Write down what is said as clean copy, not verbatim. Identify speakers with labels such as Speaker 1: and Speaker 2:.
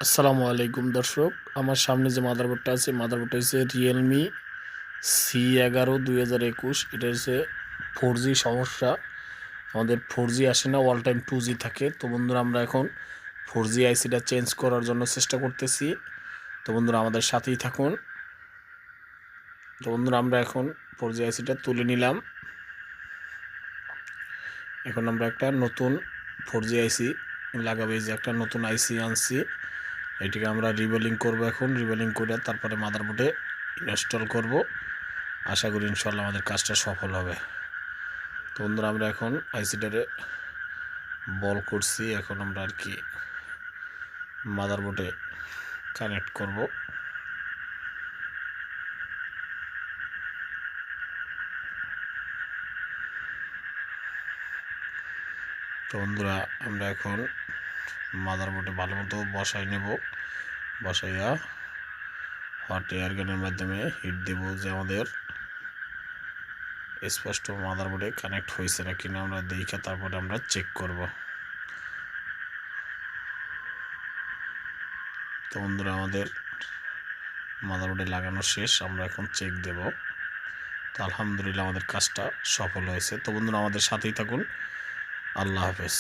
Speaker 1: আসসালামু আলাইকুম দর্শক, আমার সামনে যে মাদারবোর্ডটা আছে, মাদারবোর্ডটা হচ্ছে রিয়েলমি C11 2021। এটা হচ্ছে 4G সমস্যা। আমাদের 4G আসে না, অল টাইম 2G থাকে। তো বন্ধুরা, আমরা এখন 4G আইসিটা চেঞ্জ করার জন্য চেষ্টা করতেছি। তো বন্ধুরা, আমাদের সাথেই থাকুন। তো বন্ধুরা, আমরা এখন 4G আইসিটা তুলে নিলাম। এখন আমরা একটা নতুন 4G আইসি লাগাবো। এই যে একটা নতুন আইসি আনছি, এটিকে আমরা রিবেলিং করব। এখন রিবেলিং করে তারপরে মাদারবোর্ডে ইনস্টল করব। আশা করি ইনশাল্লাহ আমাদের কাজটা সফল হবে। তো বন্ধুরা, আমরা এখন আইসিটারে বল করছি। এখন আমরা আর কি মাদারবোর্ডে কানেক্ট করব। তো বন্ধুরা, আমরা এখন মাদারবোর্ডে ভালো মতো বসাই নেব। বসাইয়া হট এয়ার গানের মাধ্যমে হিট দেব, যে আমাদের স্পষ্ট মাদারবোর্ডে কানেক্ট হয়েছে না কিনা আমরা দেখে তারপরে আমরা চেক করব। তো বন্ধুরা, আমাদের মাদারবোর্ডে লাগানো শেষ। আমরা এখন চেক দেব। তো আলহামদুলিল্লাহ আমাদের কাজটা সফল হয়েছে। তো বন্ধুরা, আমাদের সাথেই থাকুন। আল্লাহ হাফেজ।